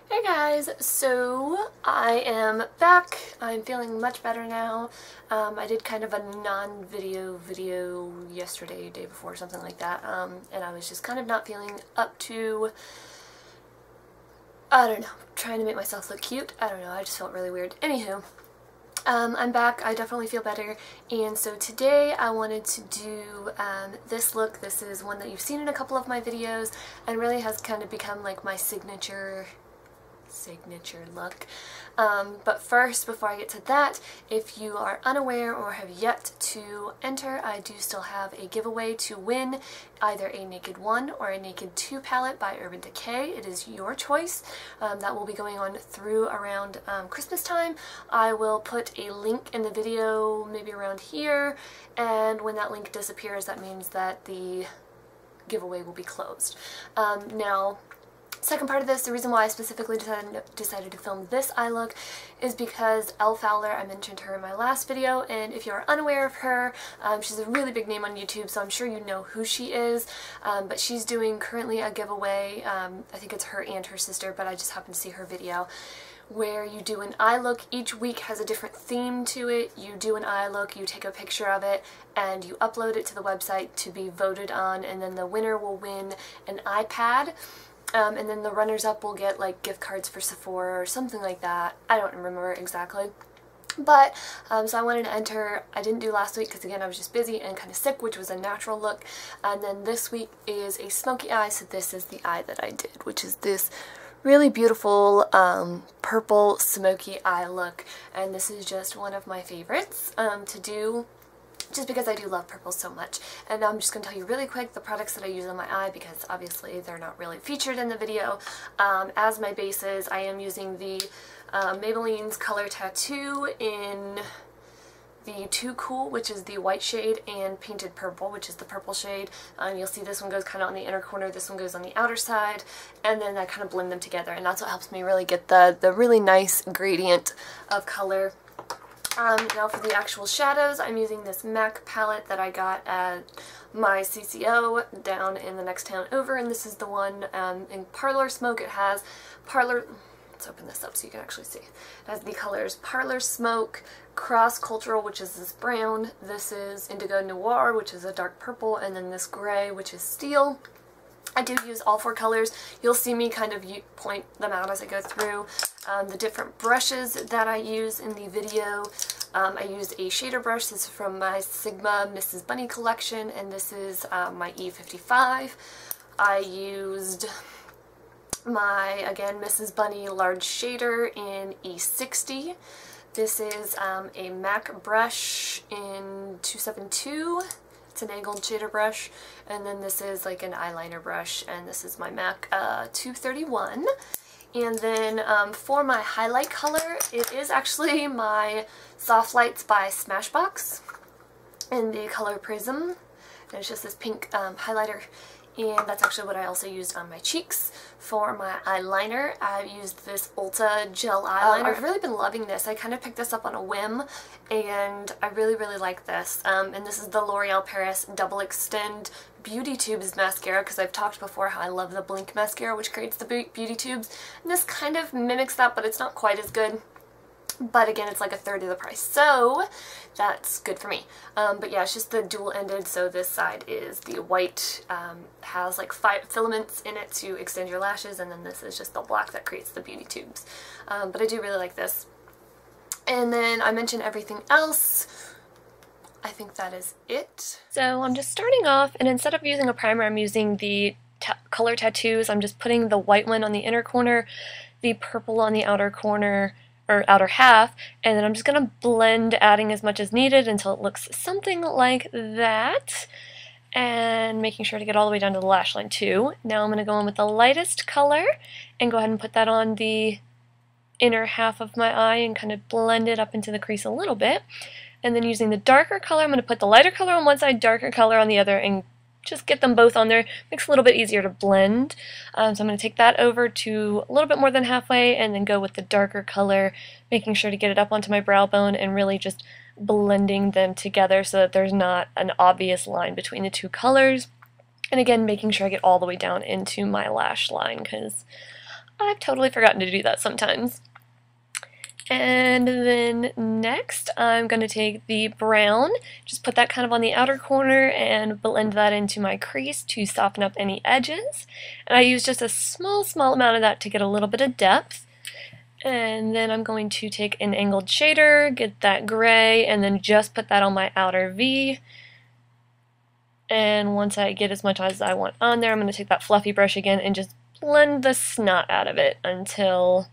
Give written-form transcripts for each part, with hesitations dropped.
Hey guys, so I am back. I'm feeling much better now. I did kind of a non-video yesterday, day before, something like that, and I was just kind of not feeling up to, I don't know, trying to make myself look cute. I don't know, I just felt really weird. Anywho, I'm back. I definitely feel better, and so today I wanted to do this look. This is one that you've seen in a couple of my videos and really has kind of become like my signature look. But first, before I get to that, if you are unaware or have yet to enter, I do still have a giveaway to win either a Naked 1 or a Naked 2 palette by Urban Decay. It is your choice. That will be going on through around Christmas time. I will put a link in the video maybe around here, and when that link disappears, that means that the giveaway will be closed. Now, second part of this, the reason why I specifically decided to film this eye look is because Elle Fowler, I mentioned her in my last video, and if you're unaware of her, she's a really big name on YouTube, so I'm sure you know who she is, but she's doing currently a giveaway. I think it's her and her sister, but I just happened to see her video, where you do an eye look. Each week has a different theme to it. You do an eye look, you take a picture of it, and you upload it to the website to be voted on, and then the winner will win an iPad. And then the runners-up will get like gift cards for Sephora or something like that. I don't remember exactly. But, so I wanted to enter. I didn't do last week because again I was just busy and kind of sick, which was a natural look. And then this week is a smoky eye, so this is the eye that I did, which is this really beautiful purple smoky eye look. And this is just one of my favorites to do, just because I do love purple so much. And I'm just going to tell you really quick the products that I use on my eye, because obviously they're not really featured in the video. As my bases, I am using the Maybelline's Color Tattoo in the Too Cool, which is the white shade, and Painted Purple, which is the purple shade. You'll see this one goes kind of on the inner corner, this one goes on the outer side, and then I kind of blend them together, and that's what helps me really get the really nice gradient of color. Now for the actual shadows, I'm using this MAC palette that I got at my CCO down in the next town over, and this is the one in Parlor Smoke. It has let's open this up so you can actually see. It has the colors Parlor Smoke, Cross Cultural, which is this brown, this is Indigo Noir, which is a dark purple, and then this gray, which is steel. I do use all four colors. You'll see me kind of point them out as I go through. The different brushes that I use in the video. I used a shader brush. This is from my Sigma Mrs. Bunny collection, and this is my E55. I used my, again, Mrs. Bunny large shader in E60. This is a MAC brush in 272. It's an angled shader brush, and then this is like an eyeliner brush, and this is my MAC 231. And then for my highlight color, it is actually my Softlights by Smashbox in the color Prism, and it's just this pink highlighter. And that's actually what I also used on my cheeks. For my eyeliner, I used this Ulta gel eyeliner. I've really been loving this. I kind of picked this up on a whim, and I really like this. And this is the L'Oreal Paris Double Extend Beauty Tubes mascara, because I've talked before how I love the Blink mascara, which creates the beauty tubes. And this kind of mimics that, but it's not quite as good. But again, it's like a third of the price, so that's good for me. But yeah, it's just the dual-ended, so this side is the white, has like 5 filaments in it to extend your lashes, and then this is just the black that creates the beauty tubes. But I do really like this. And then I mentioned everything else. I think that is it. So I'm just starting off, and instead of using a primer, I'm using the color tattoos. I'm just putting the white one on the inner corner, the purple on the outer corner, or outer half, and then I'm just going to blend, adding as much as needed until it looks something like that, and making sure to get all the way down to the lash line too. Now I'm going to go in with the lightest color and go ahead and put that on the inner half of my eye and kind of blend it up into the crease a little bit. And then using the darker color, I'm going to put the lighter color on one side, darker color on the other, and just get them both on there. Makes it a little bit easier to blend. So I'm going to take that over to a little bit more than halfway and then go with the darker color, making sure to get it up onto my brow bone and really just blending them together so that there's not an obvious line between the two colors. And again, making sure I get all the way down into my lash line, because I've totally forgotten to do that sometimes. And then next I'm going to take the brown, just put that kind of on the outer corner and blend that into my crease to soften up any edges. And I use just a small amount of that to get a little bit of depth. And then I'm going to take an angled shader, get that gray, and then just put that on my outer V. And once I get as much as I want on there, I'm going to take that fluffy brush again and just blend the snot out of it until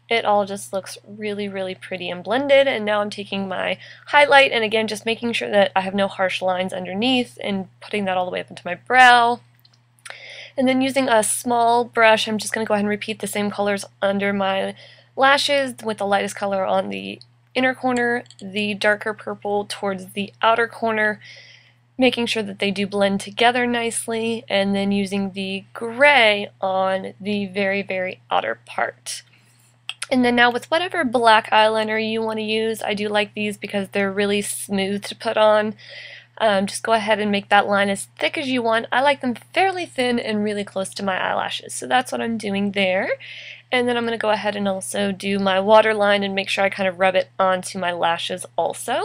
it all just looks really pretty and blended. And now I'm taking my highlight and again just making sure that I have no harsh lines underneath and putting that all the way up into my brow. And then using a small brush, I'm just going to go ahead and repeat the same colors under my lashes with the lightest color on the inner corner, the darker purple towards the outer corner, making sure that they do blend together nicely, and then using the gray on the very outer part. And then now with whatever black eyeliner you want to use, I do like these because they're really smooth to put on. Just go ahead and make that line as thick as you want. I like them fairly thin and really close to my eyelashes, so that's what I'm doing there. And then I'm going to go ahead and also do my waterline and make sure I kind of rub it onto my lashes also.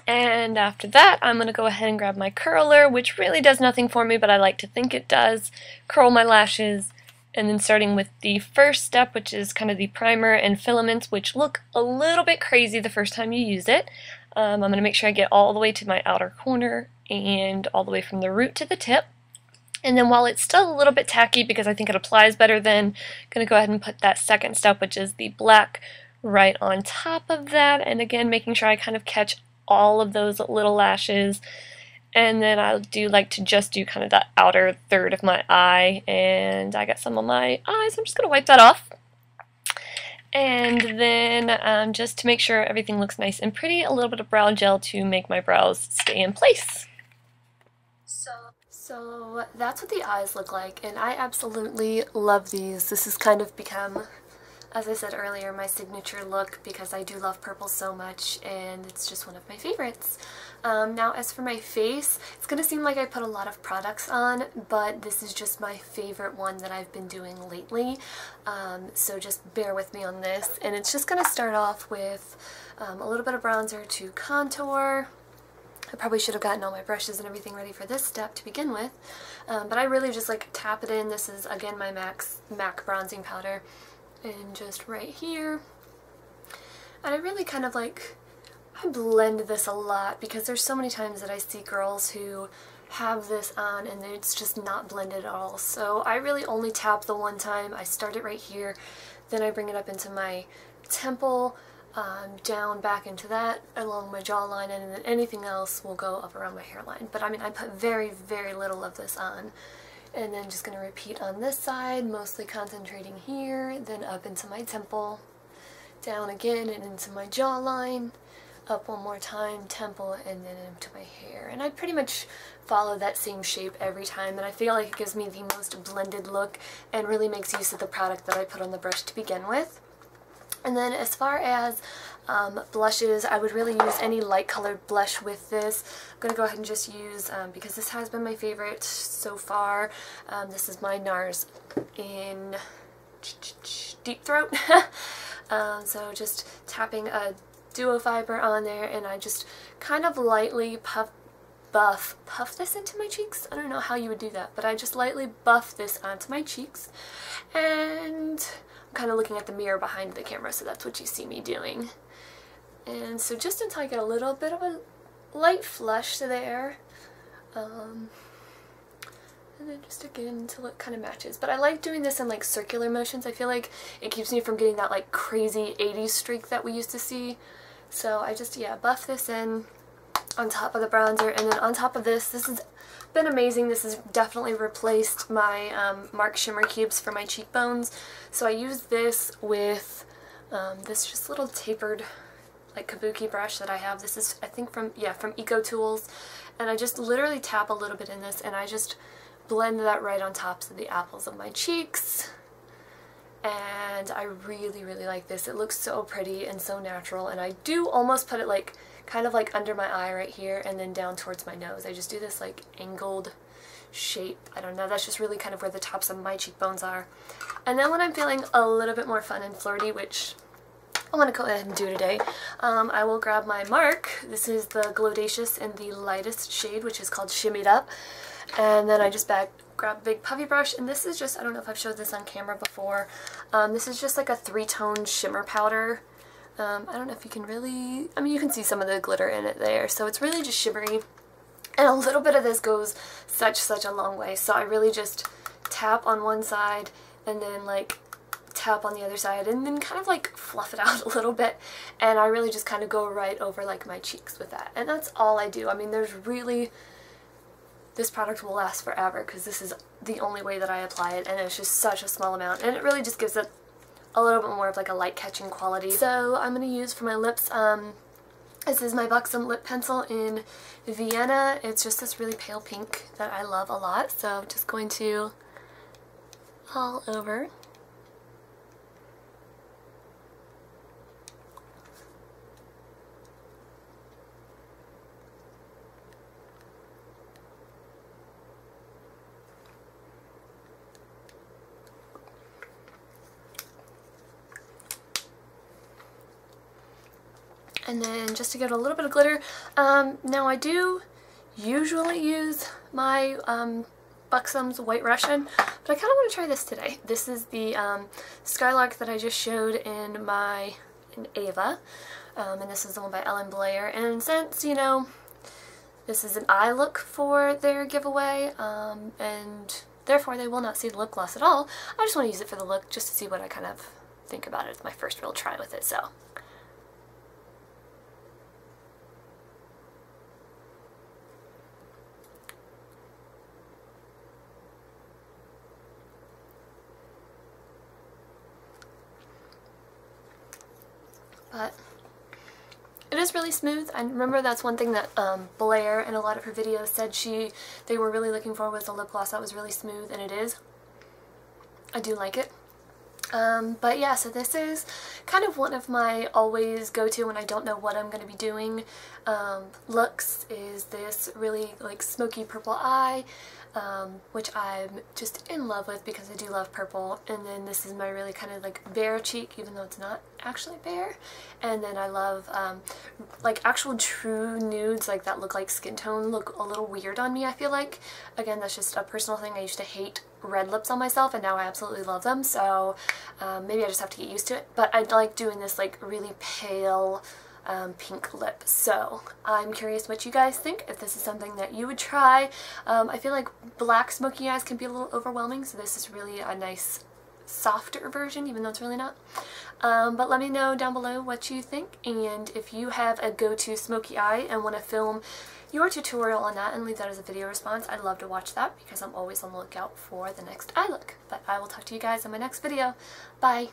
And after that, I'm going to go ahead and grab my curler, which really does nothing for me, but I like to think it does. Curl my lashes, and then starting with the first step, which is kind of the primer and filaments, which look a little bit crazy the first time you use it. I'm going to make sure I get all the way to my outer corner and all the way from the root to the tip. And then while it's still a little bit tacky because I think it applies better then, I'm going to go ahead and put that second step, which is the black, right on top of that. And again, making sure I kind of catch all of those little lashes. And then I do like to just do kind of that outer third of my eye, and I got some on my eyes. I'm just going to wipe that off. And then just to make sure everything looks nice and pretty, a little bit of brow gel to make my brows stay in place. So that's what the eyes look like, and I absolutely love these. This has kind of become, as I said earlier, my signature look because I do love purple so much, and it's just one of my favorites. Now as for my face, it's going to seem like I put a lot of products on, but this is just my favorite one that I've been doing lately, so just bear with me on this. And it's just going to start off with a little bit of bronzer to contour. I probably should have gotten all my brushes and everything ready for this step to begin with, but I really just like tap it in. This is again my MAC bronzing powder, and just right here. And I really kind of like, I blend this a lot because there's so many times that I see girls who have this on and it's just not blended at all. So I really only tap the one time. I start it right here, then I bring it up into my temple, down back into that along my jawline, and then anything else will go up around my hairline. But I mean, I put very little of this on. And then just going to repeat on this side, mostly concentrating here, then up into my temple, down again and into my jawline, up one more time, temple, and then into my hair. And I pretty much follow that same shape every time, and I feel like it gives me the most blended look and really makes use of the product that I put on the brush to begin with. And then as far as blushes, I would really use any light colored blush with this. I'm going to go ahead and just use, because this has been my favorite so far, this is my NARS in Deep Throat. So just tapping a duo fiber on there, and I just kind of lightly puff this into my cheeks. I don't know how you would do that, but I just lightly buff this onto my cheeks, and I'm kind of looking at the mirror behind the camera, so that's what you see me doing. And so just until I get a little bit of a light flush there, and then just again until it kind of matches. But I like doing this in like circular motions. I feel like it keeps me from getting that like crazy 80s streak that we used to see. So I just, yeah, buff this in on top of the bronzer, and then on top of this, this has been amazing. This has definitely replaced my MAC shimmer cubes for my cheekbones. So I use this with this just little tapered like kabuki brush that I have. This is, I think, from Eco Tools, and I just literally tap a little bit in this, and I just blend that right on tops of the apples of my cheeks. And I really like this. It looks so pretty and so natural, and I do almost put it like kind of like under my eye right here and then down towards my nose. I just do this like angled shape. I don't know, that's just really kind of where the tops of my cheekbones are. And then when I'm feeling a little bit more fun and flirty, which I want to go ahead and do today, I will grab my mark. This is the Glowdacious in the lightest shade, which is called Shimmied Up. And then I just grab a big puffy brush, and this is just, I don't know if I've showed this on camera before, this is just like a 3-tone shimmer powder. I don't know if you can really, I mean you can see some of the glitter in it there, so it's really just shimmery, and a little bit of this goes such a long way. So I really just tap on one side and then like tap on the other side and then kind of like fluff it out a little bit, and I really just kind of go right over like my cheeks with that, and that's all I do. I mean, there's really, this product will last forever because this is the only way that I apply it, and it's just such a small amount, and it really just gives it a little bit more of like a light catching quality. So I'm going to use for my lips, this is my Buxom lip pencil in Vienna. It's just this really pale pink that I love a lot, so I'm just going to all over. And then just to get a little bit of glitter, now I do usually use my Buxom's White Russian, but I kind of want to try this today. This is the Skylark that I just showed in Ava, and this is the one by Ellen Blair. And since, you know, this is an eye look for their giveaway, and therefore they will not see the lip gloss at all, I just want to use it for the look just to see what I kind of think about it. It's my first real try with it, so. But it is really smooth. I remember that's one thing that Blair in a lot of her videos said they were really looking for, was a lip gloss that was really smooth, and it is. I do like it. But yeah, so this is kind of one of my always go-to when I don't know what I'm going to be doing looks, is this really like smoky purple eye, which I'm just in love with because I do love purple. And then this is my really kind of like bare cheek, even though it's not actually bare. And then I love like actual true nudes, like that look like skin tone, look a little weird on me, I feel like. Again, that's just a personal thing. I used to hate red lips on myself, and now I absolutely love them, so maybe I just have to get used to it. But I like doing this like really pale pink lip, so I'm curious what you guys think, if this is something that you would try. I feel like black smoky eyes can be a little overwhelming, so this is really a nice softer version, even though it's really not. But let me know down below what you think, and if you have a go-to smoky eye and want to film your tutorial on that and leave that as a video response, I'd love to watch that because I'm always on the lookout for the next eye look. But I will talk to you guys in my next video. Bye!